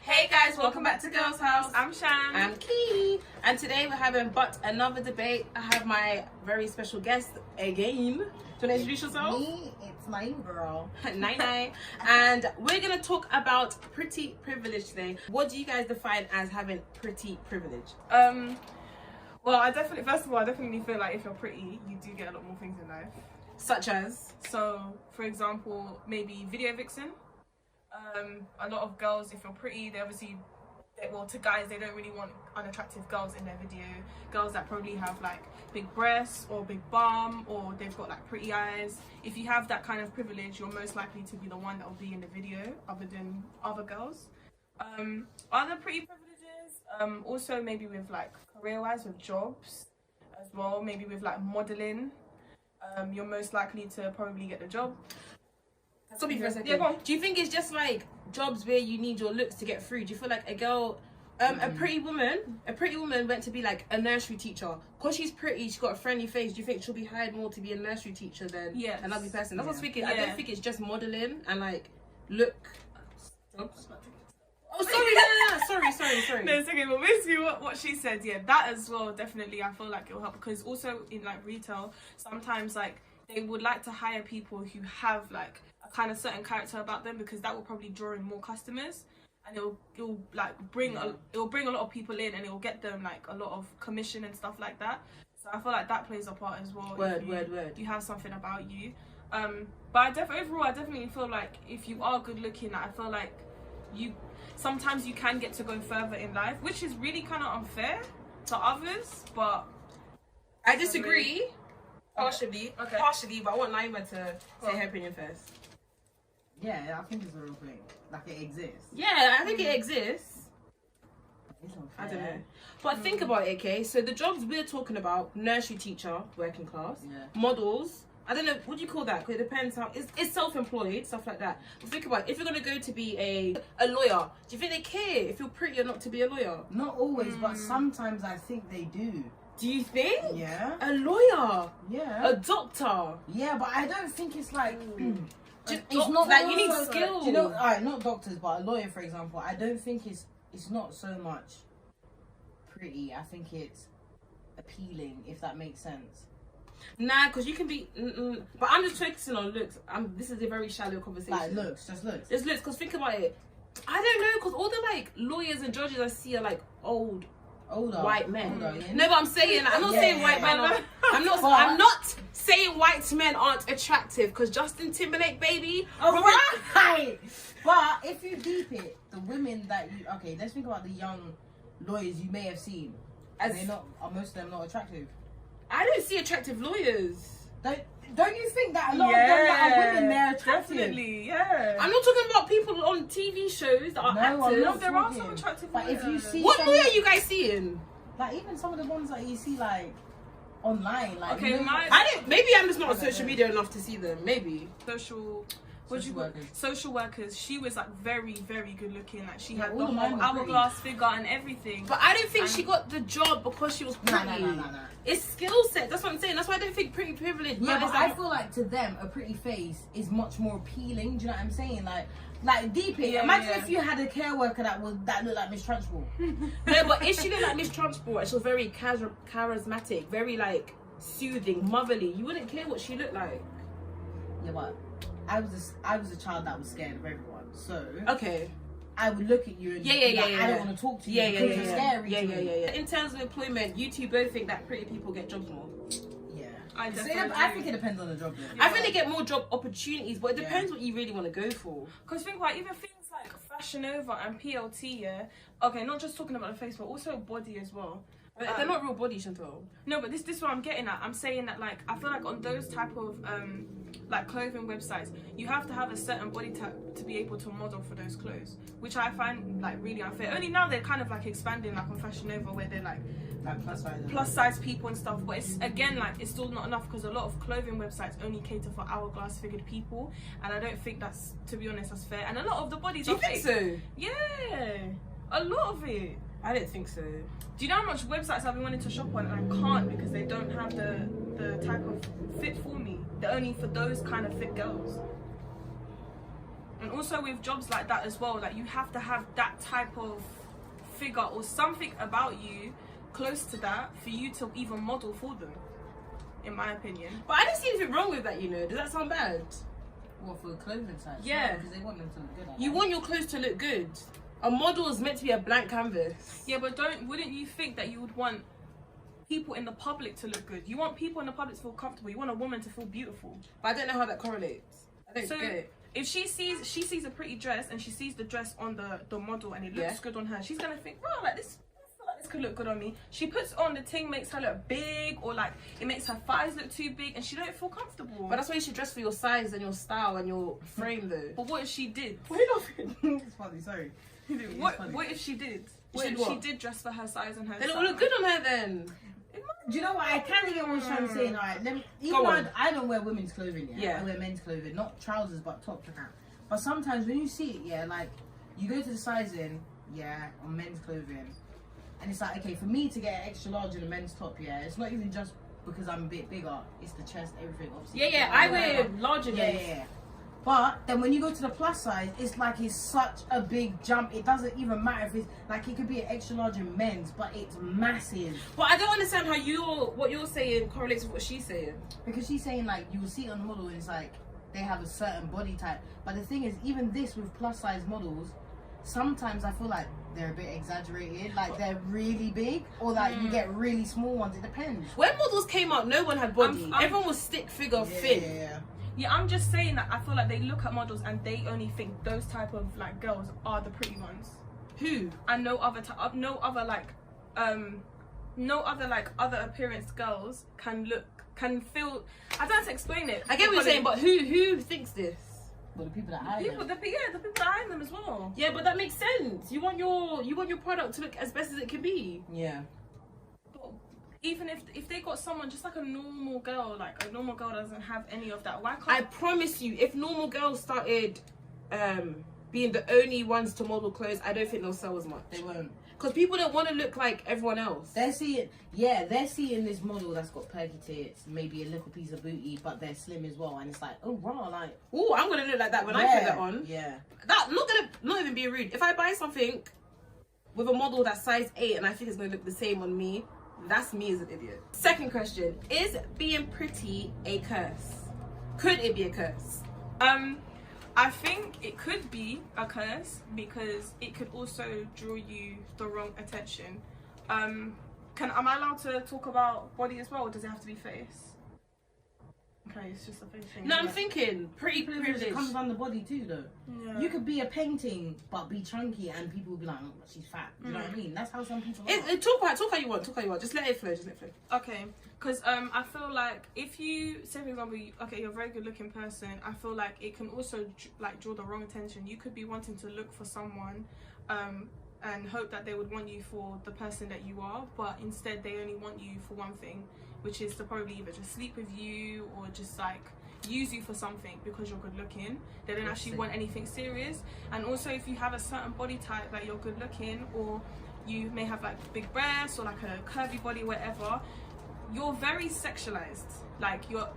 Hey guys, welcome back to Girls House. I'm Shan. I'm Key. And today we're having but another debate. I have my very special guest again. Do you want to introduce yourself? Me, it's my girl. Night. And we're going to talk about pretty privilege today. What do you guys define as having pretty privilege? Well, I definitely feel like if you're pretty, you do get a lot more things in life. Such as? So, for example, maybe video vixen. A lot of girls, if you're pretty, to guys, they don't really want unattractive girls in their video. Girls that probably have like big breasts or big bum, or they've got like pretty eyes. If you have that kind of privilege, you're most likely to be the one that will be in the video other than other girls. Other pretty privileges, also maybe with like career-wise, with jobs as well, maybe with like modeling. You're most likely to probably get the job. Stop me for a second. Yeah, go on. Do you think it's just like jobs where you need your looks to get through? Do you feel like a girl, a pretty woman went to be like a nursery teacher? Because she's pretty, she's got a friendly face. Do you think she'll be hired more to be a nursery teacher than an ugly person? That's what I was thinking. I don't think it's just modeling and like look. Oh, sorry, no. Sorry. No, it's okay. But basically, what she said, that as well, definitely, I feel like it'll help, because also in like retail, sometimes like they would like to hire people who have like a kind of certain character about them, because that will probably draw in more customers, and it'll like bring a lot of people in, and it'll get them like a lot of commission and stuff like that. So I feel like that plays a part as well. Word. You have something about you. But overall, I definitely feel like if you are good looking, I feel like sometimes you can get to go further in life, which is really kind of unfair to others, but I disagree. Partially, but I want Naima to say her opinion first. Yeah, I think it's a real thing. Like, it exists. Yeah, I think it exists. It's unfair. I don't know. But think about it, okay? So the jobs we're talking about, nursery teacher, working class, models, I don't know, what do you call that? 'Cause it depends how, it's self-employed, stuff like that. But think about it, if you're going to go to be a lawyer, do you think they care if you're pretty or not to be a lawyer? Not always, but sometimes I think they do. Do you think? Yeah. A lawyer? Yeah. A doctor? Yeah, but I don't think it's like... It's not like you need skill. Do you know, alright, not doctors, but a lawyer, for example, I don't think it's not so much pretty. I think it's appealing, if that makes sense. Nah, because you can be... But I'm just focusing on looks. This is a very shallow conversation. Like, looks, just looks. Just looks, because think about it. I don't know, because all the like lawyers and judges I see are like older white men. Yeah. No, but I'm saying, I'm not saying white men are... I'm not saying white men aren't attractive, because Justin Timberlake, baby... Alright! But if you deep it, the women that you... Okay, let's think about the young lawyers you may have seen. Are most of them not attractive? I don't see attractive lawyers. Don't you think that a lot of them that are women, they're attractive? Definitely, yeah. I'm not talking about people on TV shows that are actors. No, there are some attractive But lawyers. if you see... What lawyer are you guys seeing? Like, even some of the ones that you see, like, online. Like, okay, maybe I'm just not on social media enough to see them. Maybe. Social workers. She was like very, very good looking. Like she had the all whole hourglass figure and everything. But I don't think she got the job because she was pretty. No. It's skill set. That's what I'm saying. That's why I don't think pretty privilege. Yeah, but I feel like to them a pretty face is much more appealing. Do you know what I'm saying? Like deep it. Imagine if you had a care worker that looked like Miss Transport. No, but if she looked like Miss Transport, she was very charismatic, very like soothing, motherly. You wouldn't care what she looked like. Yeah, but I was a child that was scared of everyone. So okay, I would look at you and I don't want to talk to you because you're scary. Yeah. In terms of employment, you two both think that pretty people get jobs more. Yeah, I think it depends on the job. I think they get more job opportunities, but it depends what you really want to go for. Because think about even things like Fashion Nova and PLT. Okay, not just talking about the face, but also body as well. But they're not real body, Chantal. No, but this is what I'm getting at. I'm saying that like I feel like on those type of like clothing websites, you have to have a certain body type to be able to model for those clothes, which I find like really unfair. Only now they're kind of like expanding like on Fashion Nova, where they're like plus size people and stuff. But it's again like it's still not enough, because a lot of clothing websites only cater for hourglass figured people, and I don't think that's, to be honest, that's fair. And a lot of the bodies are fake. Do you think so? Yeah, a lot of it. I don't think so. Do you know how much websites I've been wanting to shop on and I can't because they don't have the type of fit for me? They're only for those kind of fit girls. And also with jobs like that as well, like you have to have that type of figure or something about you close to that for you to even model for them, in my opinion. But I don't see anything wrong with that, you know. Does that sound bad? What, for the clothing side? Yeah. Because they want them to look good. You want your clothes to look good. A model is meant to be a blank canvas. Yeah, but wouldn't you think that you would want people in the public to look good? You want people in the public to feel comfortable. You want a woman to feel beautiful. But I don't know how that correlates. I don't get it. If she sees a pretty dress and she sees the dress on the model and it looks good on her, she's gonna think, oh, like this, I feel like this could look good on me. She puts on the thing, makes her look big, or like it makes her thighs look too big, and she don't feel comfortable. But that's why you should dress for your size and your style and your frame, though. But what if she did? It's funny, sorry. What if she did? What if she did dress for her size and her Then it style? will look good on her then. Do you know what? I kind of get what she's trying to say. Alright, even Go though on. I don't wear women's clothing, Yeah. I wear men's clothing, not trousers but tops and that. But sometimes when you see it, like you go to the sizing, on men's clothing, and it's like, okay, for me to get an extra large in a men's top, it's not even just because I'm a bit bigger. It's the chest, everything. Obviously. I wear larger than. Yeah. But then when you go to the plus size, it's like it's such a big jump. It doesn't even matter if it's like it could be an extra large in men's, but it's massive. But I don't understand how what you're saying correlates with what she's saying. Because she's saying like you will see it on the model and it's like they have a certain body type. But the thing is, even this with plus size models, sometimes I feel like they're a bit exaggerated. Like they're really big, or like you get really small ones. It depends. When models came out, no one had body. Everyone was stick figure thin. Yeah, I'm just saying that I feel like they look at models and they only think those type of like girls are the pretty ones. Who? And no other other appearance girls can feel. I don't know how to explain it. I get what you're saying, but who thinks this? But the people that hire the people that hire them as well. Yeah, but that makes sense. You want your product to look as best as it can be. Yeah. Even if they got someone just like a normal girl doesn't have any of that, why can't I promise you, if normal girls started being the only ones to model clothes, I don't think they'll sell as much. They won't. Because people don't want to look like everyone else. They're seeing this model that's got perky tits, maybe a little piece of booty, but they're slim as well, and it's like, oh wow, like, oh, I'm gonna look like that when I put that on. Yeah. That not even be rude. If I buy something with a model that's size 8 and I think it's gonna look the same on me, that's me as an idiot. Second question: is being pretty a curse? Could it be a curse? I think it could be a curse because it could also draw you the wrong attention. Am I allowed to talk about body as well, or does it have to be face? Okay, it's just a face thing. No, I'm thinking pretty privilege. It comes on the body too, though. Yeah. You could be a painting but be chunky, and people will be like, oh, she's fat. Do you know what I mean? That's how some people are. Talk how you want. Just let it flow. Okay, because I feel like if you say, for example, you're a very good looking person, I feel like it can also like draw the wrong attention. You could be wanting to look for someone and hope that they would want you for the person that you are, but instead they only want you for one thing, which is to probably either just sleep with you or just like use you for something because you're good looking. They don't actually want anything serious. And also if you have a certain body type, like you're good looking, or you may have like big breasts or like a curvy body, whatever, you're very sexualized. Like you're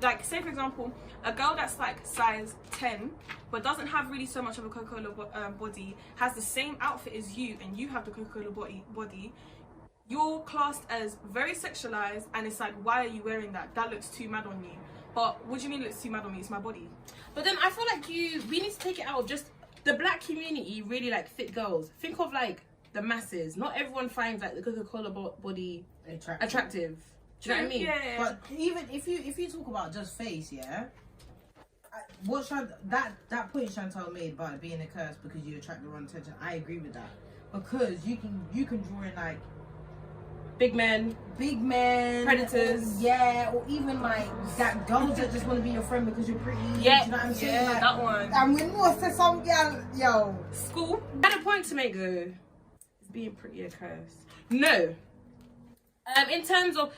like, say for example, a girl that's like size 10 but doesn't have really so much of a Coca-Cola body, has the same outfit as you, and you have the Coca-Cola body, you're classed as very sexualized, and it's like, why are you wearing that? That looks too mad on you. But what do you mean it looks too mad on me? It's my body. But then I feel like we need to take it out of just the black community. Really like fit girls. Think of like the masses. Not everyone finds like the Coca-Cola body attractive. Do you know what I mean? Yeah. But even if you talk about just face, that point Chantal made about it being a curse because you attract the wrong attention, I agree with that. Because you can draw in like big men, predators, or even like that girls that just want to be your friend because you're pretty. Yeah, you know what I'm saying? Like, that one. And we know to some girl, yo. School. I had a point to make though. Is being pretty a curse? No. In terms of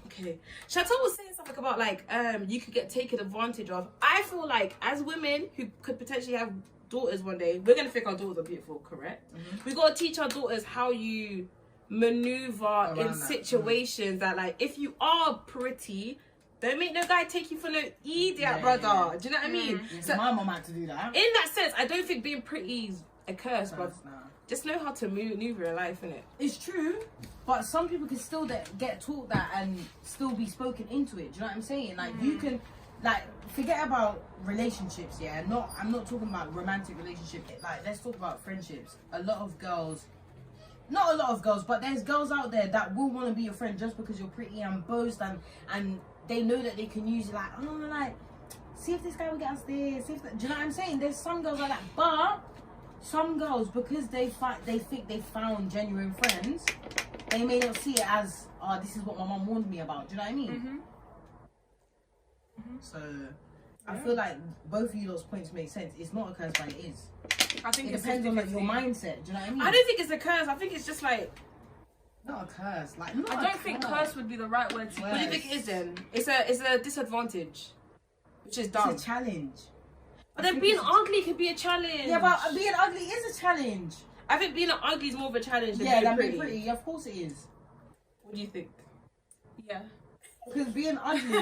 okay, Chantal was saying something about like you could get taken advantage of. I feel like as women who could potentially have daughters one day, we're gonna think our daughters are beautiful, correct? We gotta teach our daughters how you maneuver in situations that like if you are pretty, Don't make no guy take you for no idiot, brother. Do you know what I mean? Yeah, So my mom had to do that. in that sense, I don't think being pretty is a curse, but Nah. just know how to maneuver in life, innit? It's true, but some people can still get taught that and still be spoken into it. Do you know what I'm saying? Like you can, like, forget about relationships. Yeah, I'm not talking about romantic relationships. Like, let's talk about friendships. A lot of girls. Not a lot of girls, but there's girls out there that will want to be your friend just because you're pretty and boast and they know that they can use it. Like, oh, like, see if this guy will get us this. See if do you know what I'm saying? There's some girls like that, but some girls, because they think they found genuine friends, they may not see it as, oh, this is what my mum warned me about. Do you know what I mean? So I feel like both of you those points make sense. It's not a curse, but it is. I think It it's depends on like, your 50-50. mindset. Do you know what I mean? I don't think it's a curse. I think it's just like, Not a curse. Like, not I a don't think curse would be the right word to Well, what do you use. think it is then? It's a disadvantage, which is dumb. It's a challenge. But then think being it's ugly could be a challenge. Yeah, but being ugly is a challenge. I think being ugly is more of a challenge than Yeah, being being pretty. Yeah, of course it is. What do you think? Yeah. Because being ugly,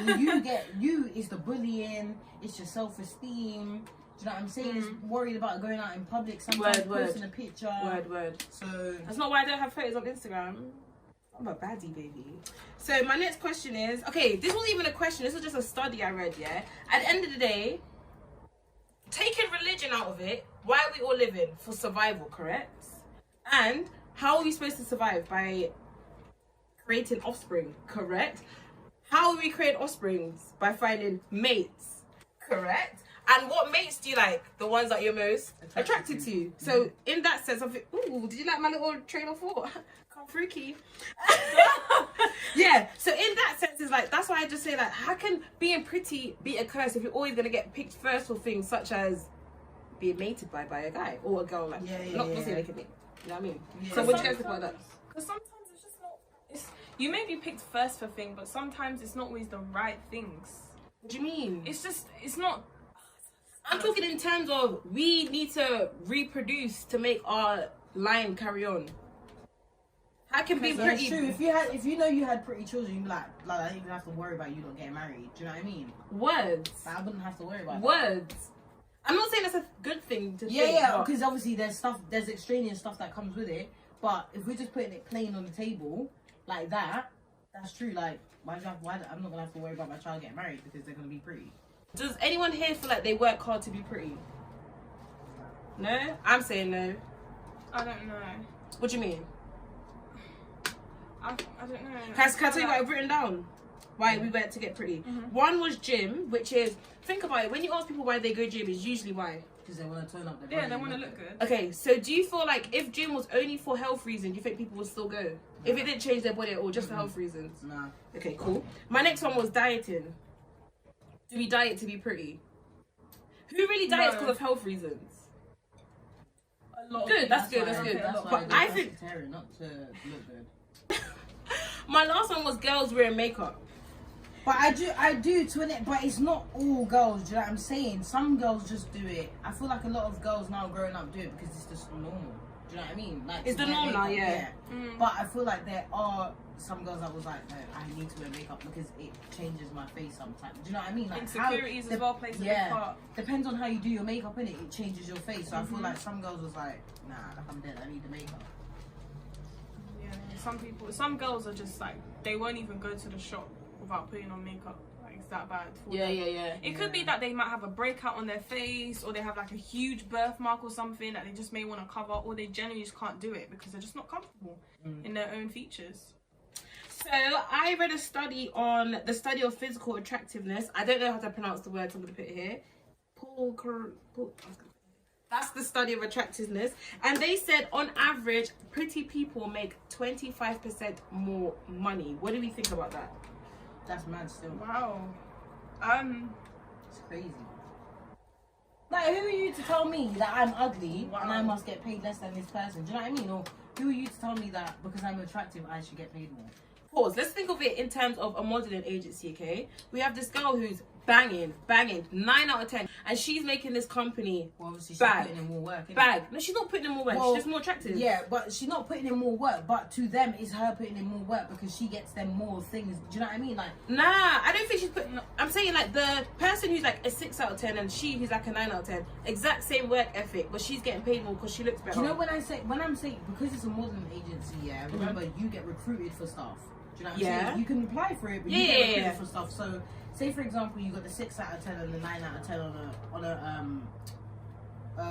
it's the bullying, it's your self-esteem. Do you know what I'm saying? It's worried about going out in public, sometimes Word. posting a picture. Word. So That's not why I don't have photos on Instagram. I'm a baddie, baby. So my next question is, okay, this wasn't even a question. This was just a study I read, yeah? At the end of the day, taking religion out of it, why are we all living? For survival, correct? And how are we supposed to survive? By creating offspring, correct? How are we creating offsprings? By finding mates, correct? And what mates do you like? The ones that you're most attracted to. So in that sense, I think, ooh, did you like my little train of thought? Come freaky. Yeah. So in that sense, it's like, that's why I just say, like, how can being pretty be a curse if you're always gonna get picked first for things such as being mated by a guy or a girl? Like, not saying they can mate. You know what I mean? Yeah. So what do you guys think about that? Because sometimes it's just not. You may be picked first for things, but sometimes it's not always the right things. What do you mean? It's not. I'm talking in terms of we need to reproduce to make our line carry on. How can being yeah, pretty? it's true. If you know you had pretty children, you'd be like I don't even have to worry about you not getting married. Do you know what I mean? Words. Like, I wouldn't have to worry about that. Words. I'm not saying that's a good thing to think. Yeah, but because obviously there's extraneous stuff that comes with it. But if we're just putting it plain on the table like that, that's true. Like, I'm not gonna have to worry about my child getting married because they're gonna be pretty. Does anyone here feel like they work hard to be pretty? No? I'm saying no. I don't know. What do you mean? I don't know. Can I tell you what I've written down? Why we went to get pretty. One was gym, which is, think about it, when you ask people why they go gym, it's usually why. Because they want to turn up their Yeah, body they and want to look look good. good. Okay, so do you feel like if gym was only for health reasons, do you think people would still go? If it didn't change their body at all, just for health reasons? Nah. Okay, cool. My next one was dieting. Do we diet to be pretty? Who really diets No. because of health reasons? A lot of Good, things. that's good, that's why- good. That's why But I I go think- vegetarian, not to look good. My last one was girls wearing makeup. But I do to it, but it's not all girls. Do you know what I'm saying? Some girls just do it. I feel like a lot of girls now growing up do it because it's just normal. Do you know what I mean? Like, It's to the wear norm now, makeup, yeah. But I feel like there are some girls that was like, no, I need to wear makeup because it changes my face sometimes. Do you know what I mean? Like Insecurities as well plays a big part. Depends on how you do your makeup, innit? It changes your face. So I feel like some girls was like, nah, I'm dead. I need the makeup. Yeah, some girls are just like, they won't even go to the shop without putting on makeup. Like, it's that bad for them. Yeah. It could be that they might have a breakout on their face, or they have like a huge birthmark or something that they just may want to cover, or they generally just can't do it because they're just not comfortable in their own features. So I read a study on the study of physical attractiveness. I don't know how to pronounce the words, I'm going to put it here. That's the study of attractiveness. And they said on average, pretty people make 25% more money. What do we think about that? That's mad still. Wow. It's crazy. Like, who are you to tell me that I'm ugly and I Wow. must get paid less than this person? Do you know what I mean? Or who are you to tell me that because I'm attractive I should get paid more? Pause. Let's think of it in terms of a modeling agency, okay? We have this girl who's banging, 9 out of 10, and she's making this company Well, obviously she's bag. putting in more work. Innit? Bag. No, she's not putting in more work. Well, she's just more attractive. Yeah, but she's not putting in more work. But to them, it's her putting in more work because she gets them more things. Do you know what I mean? Like, Nah, I don't think she's putting. I'm saying like the person who's like a 6 out of 10 and she who's like a 9 out of 10, exact same work ethic, but she's getting paid more because she looks better. do you know when I'm saying because it's a modeling agency? Yeah, remember you get recruited for stuff. Do you know what I'm saying? You can apply for it, but you get recruited for stuff. So, say for example, you got the 6 out of 10 and the 9 out of 10 on a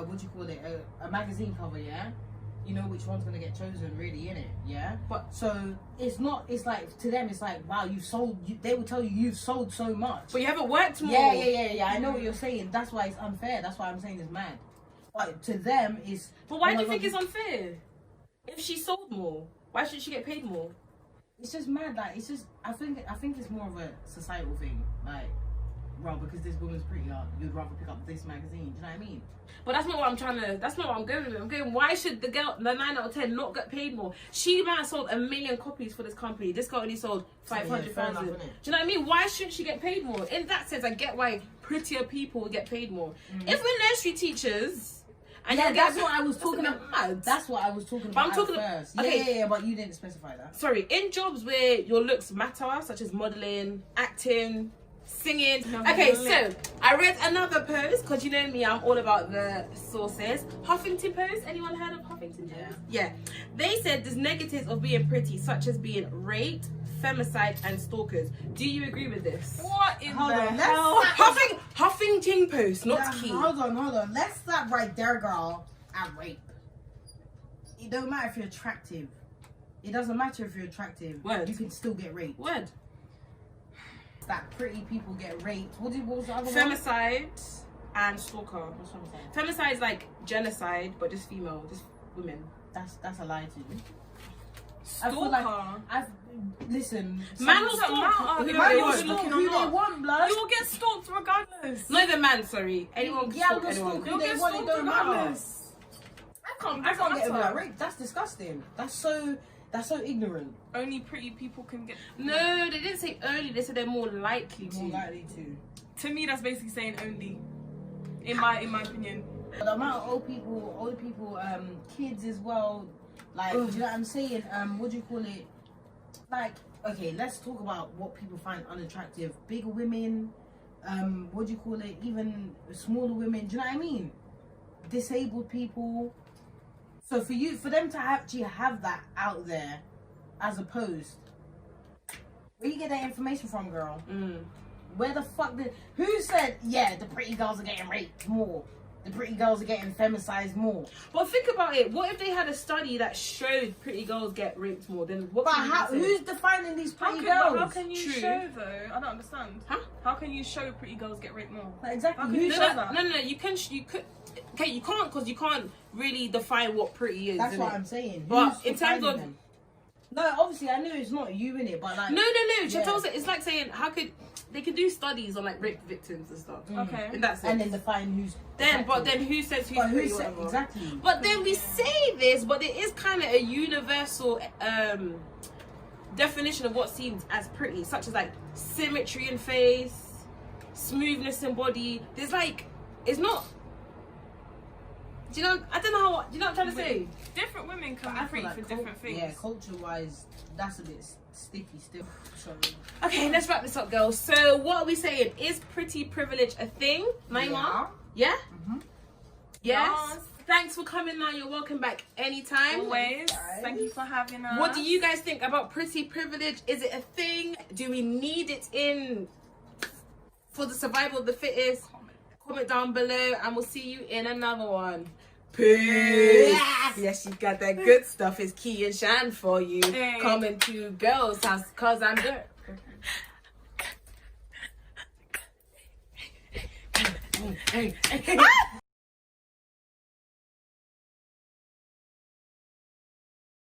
what do you call it? A magazine cover, yeah. You know which one's gonna get chosen, really, innit? Yeah. But so it's not. It's like to them, it's like wow, you've sold. They will tell you you've sold so much. But you haven't worked more. Yeah. I know what you're saying. That's why it's unfair. That's why I'm saying it's mad. But to them, it's. But why oh do you my think God, it's unfair? If she sold more, why should she get paid more? It's just mad. Like it's just. I think it's more of a societal thing. Like, bro, because this woman's prettier, you'd rather pick up this magazine. Do you know what I mean? But that's not what I'm trying to. That's not what I'm going with. I'm going. Why should the 9 out of 10 not get paid more? She might have sold 1 million copies for this company. This girl only sold 500,000. Do you know what I mean? Why shouldn't she get paid more? In that sense, I get why prettier people would get paid more. If we're nursery teachers, and yeah, you that's get, what I was talking about. That's what I was talking about. I'm talking first. okay. Yeah, but you didn't specify that. Sorry, in jobs where your looks matter, such as modeling, acting, singing. Okay, so I read another post because you know me, I'm all about the sources. Huffington Post. Anyone heard of Huffington Post? Yeah. They said there's negatives of being pretty, such as being raped, femicide, and stalkers. Do you agree with this? What in Hold the on, hell? Huffington Post, not key. Hold on. Let's stop right there, girl. At rape. It don't matter if you're attractive. It doesn't matter if you're attractive. Word. You can still get raped. Word. That pretty people get raped. What was the other one? Femicide and stalker. What's femicide? Femicide is like genocide, but just female, just women. That's a lie to me. Stalker. I feel like listen. Man will doesn't stalk matter who who they you're want. looking who or they not. want, blood. You will get stalked regardless. Not even man, sorry. Anyone can Yeah, stalk we'll anyone. stalk You'll They get want it, stalked don't matter. regardless. I can't Doesn't get over matter. that rape. That's disgusting. That's so ignorant. Only pretty people can get. No, they didn't say only. They said they're more likely to. More likely to. To me, that's basically saying only. In my opinion. The amount of older people, kids as well. Like, do you know what I'm saying? What do you call it? Like, okay, let's talk about what people find unattractive. Bigger women, what do you call it? Even smaller women. Do you know what I mean? Disabled people. So for them to actually have that out there, as opposed, where you get that information from, girl? Where the fuck who said the pretty girls are getting raped more? The pretty girls are getting femicized more. But think about it. What if they had a study that showed pretty girls get raped more? Then what? But can you say? who's defining these pretty How girls? can you True. show though? I don't understand. Huh? How can you show pretty girls get raped more? Like, exactly. How can Who you said show that? that? No. You could. Okay, you can't because you can't really define what pretty is. That's innit? what I'm saying. But Who's in terms defining of them? No, obviously I know it's not you in it, but like no. Yeah. It's like saying how could they can do studies on like rape victims and stuff. Okay. In that sense. and then define who's But then who says who's but who pretty? said Whatever. exactly? But then we say this, but it is kind of a universal definition of what seems as pretty, such as like symmetry in face, smoothness in body. There's like, it's not. Do you know? I don't know how. Do you know what I'm trying to say? Different women can I be feel pretty like for different things. Yeah, culture-wise, that's a bit sticky still. So Okay, let's wrap this up, girls. So what are we saying? Is pretty privilege a thing, Naima? Yeah. Mhm. Yes. Thanks for coming. Now you're welcome back anytime. Always. Guys. Thank you for having us. What do you guys think about pretty privilege? Is it a thing? Do we need it in for the survival of the fittest? Comment down below and we'll see you in another one. Peace. Yes, you got that good stuff. It's Key and Shan for you. Hey. Coming to girls' house cause I'm good. Hey.